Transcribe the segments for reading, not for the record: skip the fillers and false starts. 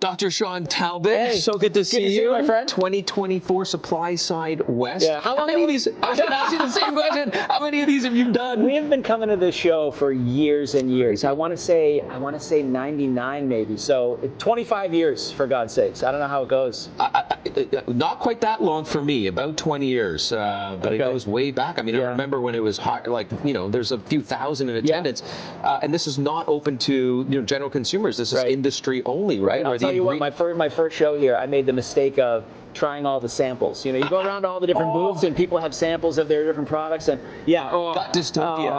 Dr. Shawn Talbott. Hey, so good to see you, my friend. 2024 SupplySide West. Yeah. How many of these? I was going to ask you the same question. How many of these have you done? We have been coming to this show for years and years. I want to say 99 maybe. So 25 years, for God's sakes. I don't know how it goes. Not quite that long for me, about 20 years, but it goes way back. I mean, I remember when it was hot, like, there's a few thousand in attendance, and this is not open to general consumers. This is industry only, right? I'll tell you what, my first show here, I made the mistake of trying all the samples. You go around to all the different booths and people have samples of their different products, and got dystopia.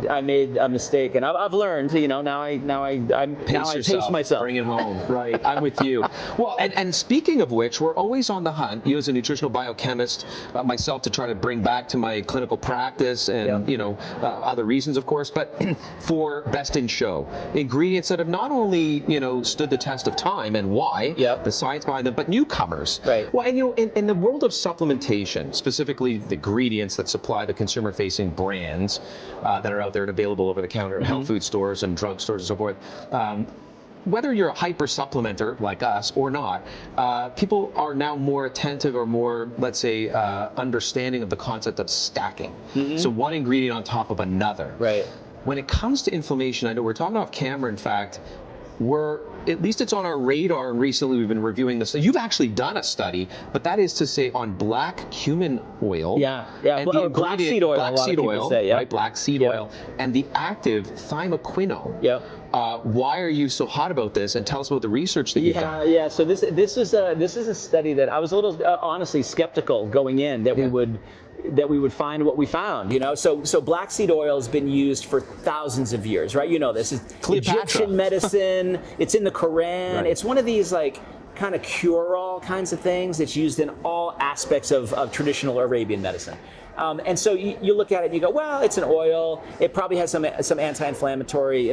I made a mistake, and I've learned. Now I pace myself. Bring it home. Right, I'm with you. Well, and speaking of which, we're always on the hunt. You as a nutritional biochemist, myself to try to bring back to my clinical practice, and other reasons, of course, but for best in show ingredients that have not only stood the test of time and why, the science behind them, but newcomers. Right. Well, and in the world of supplementation, specifically the ingredients that supply the consumer-facing brands that are out there and available over the counter at health food stores and drug stores and so forth, whether you're a hyper supplementer like us or not, people are now more attentive or more, let's say, understanding of the concept of stacking. So one ingredient on top of another. Right. When it comes to inflammation, I know we're talking off camera, in fact, at least it's on our radar, and recently we've been reviewing this. So you've actually done a study, but that is to say on black cumin oil. And black seed oil. Black seed oil, right? Black seed oil, and the active thymoquinone. Why are you so hot about this? And tell us about the research that you've done. So this is a study that I was a little honestly skeptical going in that we would find what we found, So black seed oil has been used for thousands of years, right? This is Cleopatra. Egyptian medicine. It's in the Quran. Right. It's one of these kind of cure-all kinds of things that's used in all aspects of traditional Arabian medicine. And so you look at it and you go, well, it's an oil. It probably has some anti-inflammatory,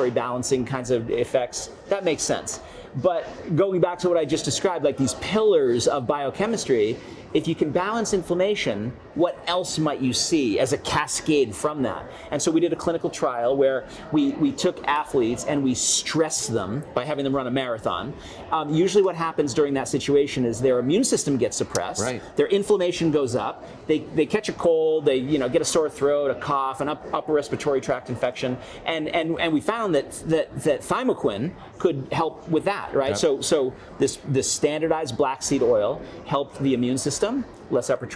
balancing kinds of effects. That makes sense. But going back to what I just described, like these pillars of biochemistry, if you can balance inflammation, what else might you see as a cascade from that? And so we did a clinical trial where we took athletes and we stressed them by having them run a marathon. Usually what happens during that situation is their immune system gets suppressed, their inflammation goes up, they catch a cold, they get a sore throat, a cough, an upper respiratory tract infection, and we found that ThymoQuin could help with that, right? So this standardized black seed oil helped the immune system, less upper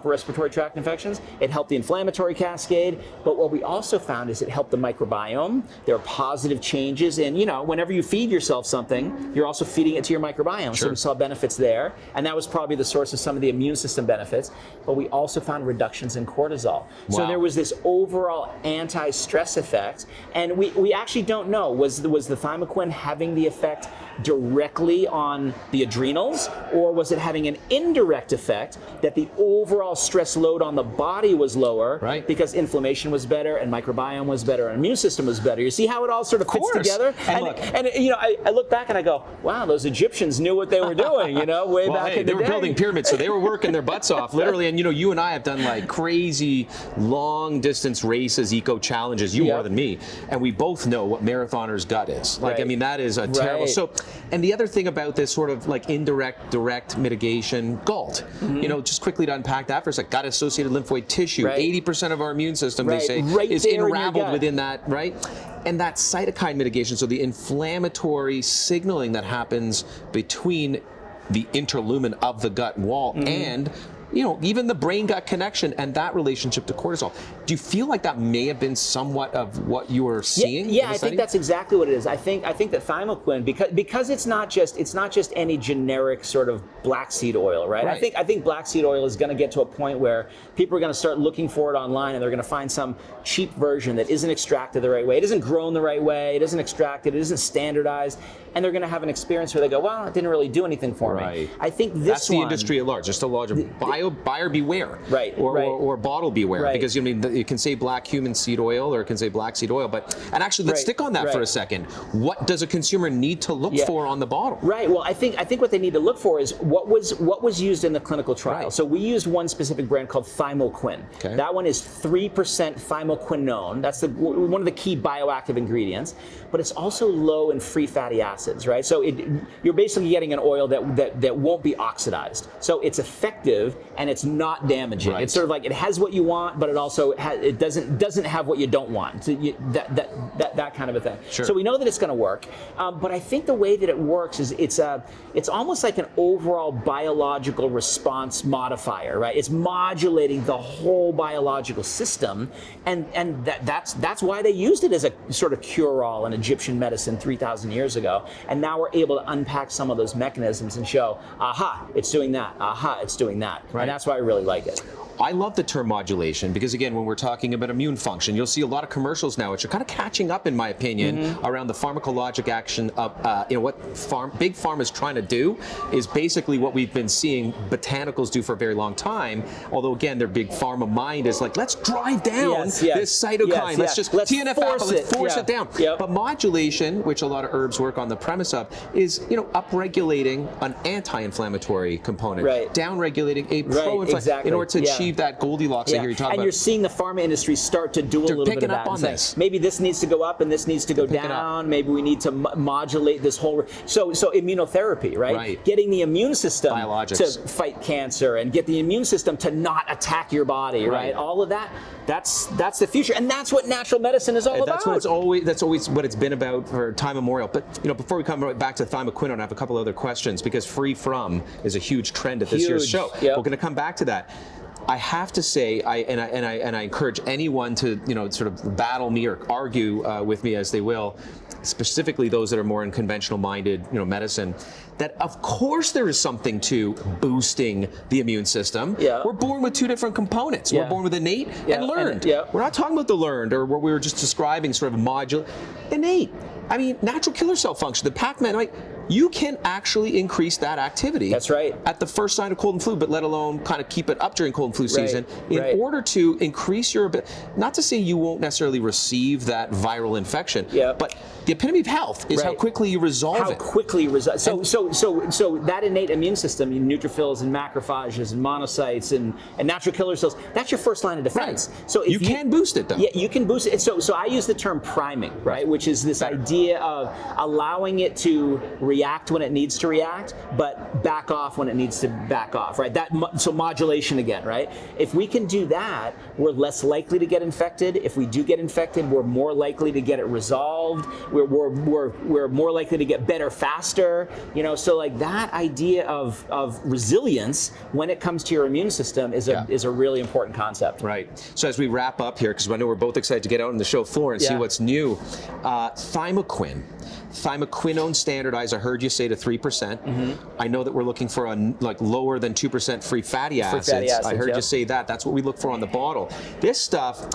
respiratory tract infections. It helped the inflammatory cascade, but what we also found is it helped the microbiome. There are positive changes, and whenever you feed yourself something, you're also feeding it to your microbiome. So we saw benefits there, and that was probably the source of some of the immune system benefits. But we also found reductions in cortisol. So there was this overall anti-stress effect, and we actually don't know, was the ThymoQuin having the effect directly on the adrenals, or was it having an indirect effect that the overall stress load on the body was lower because inflammation was better and microbiome was better and immune system was better? You see how it all sort of fits together? And I look back and I go, wow, those Egyptians knew what they were doing, way back in the day. They were building pyramids, so they were working their butts off, literally. And you and I have done like crazy long distance races, eco challenges, you more than me, and we both know what marathoner's gut is. Like, I mean, that is a terrible. So, and the other thing about this sort of like indirect, direct mitigation, GALT, just quickly to unpack that for a sec, gut-associated lymphoid tissue, 80% of our immune system, they say, is unraveled within that, right? And that cytokine mitigation, so the inflammatory signaling that happens between the interlumen of the gut wall and even the brain-gut connection and that relationship to cortisol. Do you feel like that may have been somewhat of what you were seeing? Yeah, I think that's exactly what it is. I think that ThymoQuin, because it's not just any generic sort of black seed oil, right? I think black seed oil is going to get to a point where people are going to start looking for it online, and they're going to find some cheap version that isn't extracted the right way, it isn't grown the right way, it isn't extracted, it isn't standardized, and they're going to have an experience where they go, well, it didn't really do anything for me. I think that's the industry at large, just a larger buyer beware, Right, or bottle beware, right. because it can say black human seed oil or it can say black seed oil. And actually, let's stick on that for a second. What does a consumer need to look for on the bottle? Right. Well, I think what they need to look for is what was used in the clinical trial. Right. So we used one specific brand called ThymoQuin. Okay. That one is 3% thymoquinone. That's one of the key bioactive ingredients. But it's also low in free fatty acids, right? So you're basically getting an oil that won't be oxidized. So it's effective and it's not damaging. Right. It's sort of like it has what you want, but it doesn't have what you don't want. So that kind of a thing. Sure. So we know that it's going to work, but I think the way that it works is it's almost like an overall biological response modifier, right? It's modulating the whole biological system, and that's why they used it as a sort of cure-all in Egyptian medicine 3,000 years ago. And now we're able to unpack some of those mechanisms and show, aha, it's doing that. Aha, it's doing that. Right. And that's why I really like it. I love the term modulation because, again, when we're talking about immune function, you'll see a lot of commercials now which are kind of catching up, in my opinion, around the pharmacologic action of what big pharma is trying to do is basically what we've been seeing botanicals do for a very long time. Although, again, their big pharma mind is like, let's drive down this cytokine. Let's TNF-alpha, let's force it down. Yep. But modulation, which a lot of herbs work on the premise of, is upregulating an anti-inflammatory component, down-regulating a pro-inflammatory in order to achieve that Goldilocks I hear you talk about. And you're seeing the pharma industry start to do a little bit of that. On this. Maybe this needs to go up and this needs to go down. Maybe we need to modulate this whole. So immunotherapy, right? Getting the immune system to fight cancer and get the immune system to not attack your body, right? All of that. That's the future, and that's what natural medicine is all about. That's always what it's been about for time immemorial. But before we come back to thymoquinone, I have a couple other questions because free from is a huge trend at this year's show. Yep. We're going to come back to that. I have to say, I encourage anyone to sort of battle me or argue with me as they will, specifically those that are more in conventional-minded medicine, that of course there is something to boosting the immune system. Yeah. We're born with two different components. We're born with innate and learned. We're not talking about the learned or what we were just describing, sort of modular. Innate. I mean, natural killer cell function, the Pac-Man, you can actually increase that activity. That's right. At the first sign of cold and flu, but let alone kind of keep it up during cold and flu season in order to increase your ability. Not to say you won't necessarily receive that viral infection, but the epitome of health is how quickly you resolve it. How quickly resolve. So that innate immune system, neutrophils and macrophages and monocytes and natural killer cells, that's your first line of defense. Right. So you can boost it though. Yeah, you can boost it. So I use the term priming, right? Which is this idea of allowing it to react when it needs to react, but back off when it needs to back off, right? So modulation again, right? If we can do that, we're less likely to get infected. If we do get infected, we're more likely to get it resolved. We're more likely to get better faster. So like that idea of resilience when it comes to your immune system is a really important concept. Right. So as we wrap up here, because I know we're both excited to get out on the show floor and see what's new, ThymoQuin. Thymoquinone standardized, I heard you say to 3%. I know that we're looking for lower than 2% free fatty acids. I heard you say that. That's what we look for on the bottle. This stuff,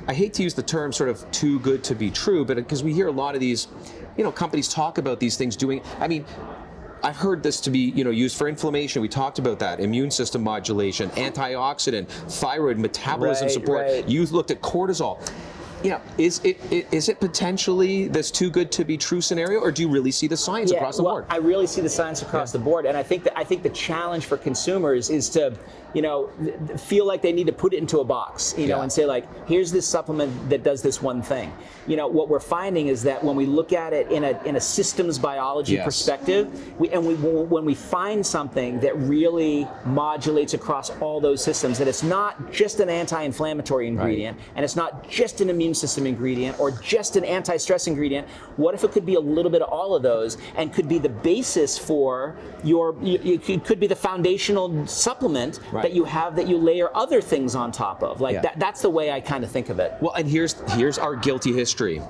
I hate to use the term sort of too good to be true, but because we hear a lot of these, companies talk about these things doing, I've heard this to be, used for inflammation. We talked about that. Immune system modulation, antioxidant, thyroid metabolism support. You looked at cortisol. Is it potentially this too good to be true scenario, or do you really see the science across the board? I really see the science across the board, and I think the challenge for consumers is to feel like they need to put it into a box, and say like, here's this supplement that does this one thing. What we're finding is that when we look at it in a systems biology perspective, when we find something that really modulates across all those systems, that it's not just an anti-inflammatory ingredient, and it's not just an immune system ingredient or just an anti-stress ingredient. What if it could be a little bit of all of those and could be the basis for it could be the foundational supplement that you have that you layer other things on top of. That's the way I kind of think of it. Well, and here's our guilty history.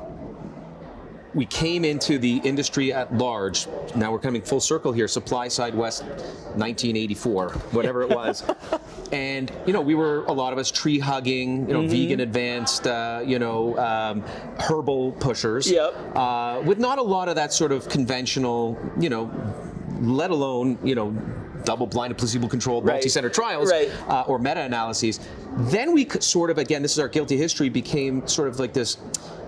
We came into the industry at large. Now we're coming full circle here. SupplySide West, 1984, whatever it was, and we were, a lot of us, tree hugging, vegan advanced, herbal pushers, with not a lot of that sort of conventional, let alone double-blinded, placebo-controlled, Right. multi-center trials Right. Or meta-analyses. Then we could sort of, again, this is our guilty history, became sort of like this,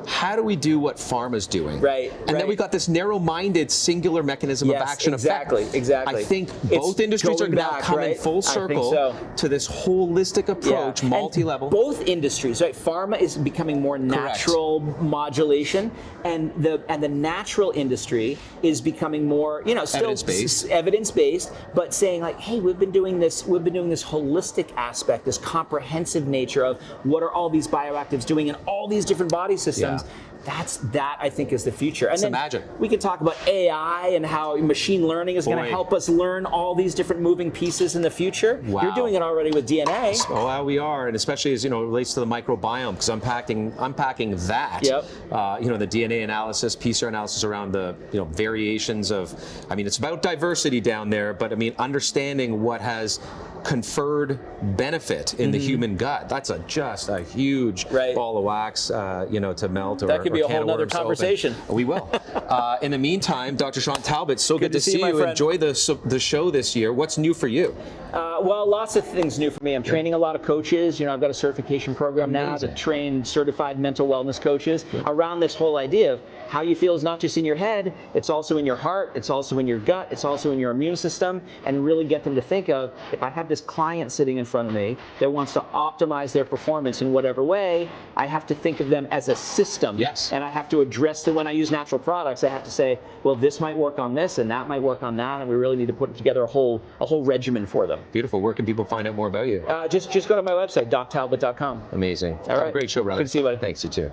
how do we do what pharma's doing? Right. And then we got this narrow-minded, singular mechanism of action exactly, effect. exactly. I think It's both industries are going now back, coming right? full I think circle so. to this holistic approach, And multi-level. both industries, right? Pharma is becoming more natural modulation, and the natural industry is becoming more, still Evidence-based. evidence-based, but saying like, hey, we've been doing this holistic aspect, this comprehensive nature of what are all these bioactives doing in all these different body systems. Yeah. That I think is the future. And It's then the magic. we could talk about AI and how machine learning is going to help us learn all these different moving pieces in the future. Wow. You're doing it already with DNA. Oh, well, we are, and especially as it relates to the microbiome, because unpacking that. Yep. The DNA analysis, PCR analysis around the variations of. I mean, it's about diversity down there, but I mean, understanding what has conferred benefit in the human gut. That's just a huge ball of wax, to melt. That could be a whole other conversation. We will. In the meantime, Dr. Shawn Talbott, so good to see my you. friend. Enjoy the show this year. What's new for you? Well, lots of things new for me. I'm training a lot of coaches. I've got a certification program now to train certified mental wellness coaches around this whole idea of how you feel is not just in your head, it's also in your heart, it's also in your gut, it's also in your immune system, and really get them to think of, if I have this client sitting in front of me that wants to optimize their performance in whatever way, I have to think of them as a system. Yes. And I have to address them. When I use natural products, I have to say, well, this might work on this and that might work on that, and we really need to put together a whole regimen for them. Beautiful. Where can people find out more about you? Just go to my website, doctalbot.com. Amazing. All Have right. a great show, brother. Good to see you, buddy. Thanks, you too.